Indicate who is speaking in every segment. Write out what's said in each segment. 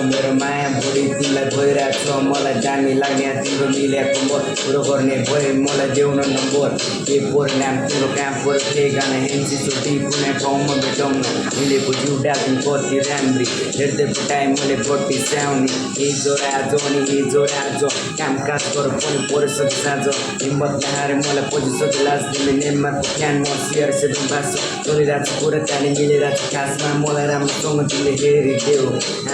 Speaker 1: मेरो माया बुढी तिमीलाई गइरहेको छ मलाई दामी लाग्ने तिम्रो मिलेको म कुरो गर्ने भए मलाई देऊ न नम्बर के परिणाम तिम्रो कहाँ पऱ्यो के गाना हेन्सी छुट्टी कुनै ठाउँमा भेटौँ न मिलेको जिउ डाल्नु कति राम्री हेर्दै टाइम मैले कति स्याउने हिजो आज अनि हिजो आज काम काज गर पनि परिसक्यो साँझ हिम्मत नहारे मलाई पजिसक्यो लाज तिमीले नेममाको फ्यान म सियर सेभेन बास चलिरहेको छ कुरा ताली मिलिरहेको छ खासमा मलाई राम्रोसँग तिमीले हेरिदेऊ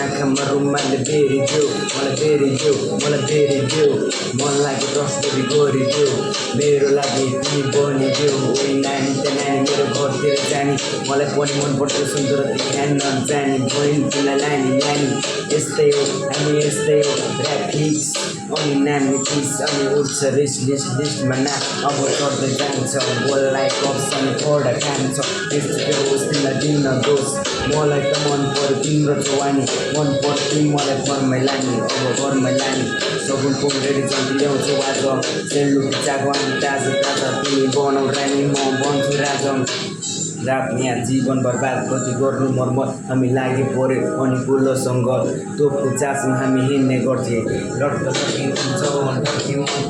Speaker 1: आँखामा रुमालले बेरिदेऊ मलाई बेरिदेऊ मलाई बेरिदेऊ मन लाग्यो रसरी गरिदेऊ मेरो लागि तिमी बनिदेऊ ओइ नानी त नानी मेरो घरतिर जाने मलाई पनि मनपर्छ सुन्दर ध्यान नजाने बहिनी तिमीलाई लाने नानी यस्तै हो हामी यस्तै हो ऱ्याप हिट्स अनि नानी पिस अनि उठ्छ रिस लिस्टमा ना अब चढ्दै जान्छ बोललाई कप्स अनि पढा खान्छ यस्तो होस् तिमीलाई दिन दोष मलाई त मन पर्यो तिम्रो चौवानी मन पर्छ मलाई घरमै लाने अब घरमै लाने सगुन पोखरेरी चल्ती ल्याउँछु आज सेलुटी चाको अनि ताजा ताजा तिमी बनाउ रानी म बन्छु राजा रात यहाँ जीवन बर्बाद कति गर्नु मर्मत हामी लागि पऱ्यो अनि कुलोसँग तोपको चासमा हामी हिँड्ने गर्थे लट्ट सकिन्छ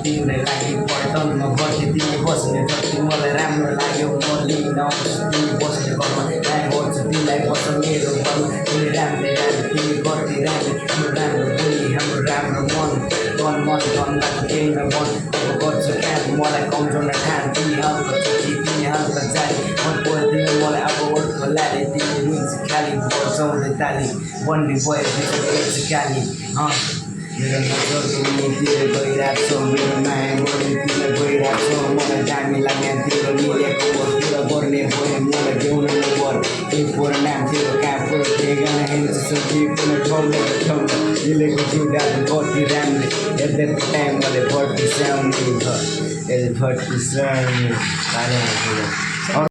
Speaker 1: तिमीलाई लागि पल्टनमा गर्थेँ तिमी बस्ने जति मलाई राम्रो लाग्यो म लिन तिमी बस्ने घरमा लाई गर्छु तिमीलाई पसन्द मेरो घर तिमी राम्रो तिमी गर्थी राम्रो राम्रो बोली हाम्रो राम्रो मन केही नमन अब गर्छु काम मलाई कमजोर ठान तिमी हल्का चोटी तिमी हल्का जाली मन पर्यो तिमी मलाई अब ओठको लाले तिमी रुन्छ खाली बजाउँदै ताली बन्ने भएपछि खाली मेरो नजर तिमीतिर गइरहेको छ मेरो माया बढी तिमीलाई गइरहेको छ मलाई दामी लाग्ने तिम्रो मिलेको कुरा गर्ने भयो मलाई देऊ न नम्बर केही परिणाम तिम्रो कहाँ पऱ्यो के गाना हेर्छ सोची कुनै ठाउँमा मिलेको जिउ डाल्नु कति राम्रो हेर्दै टाइम मैले भर्टी स्याउने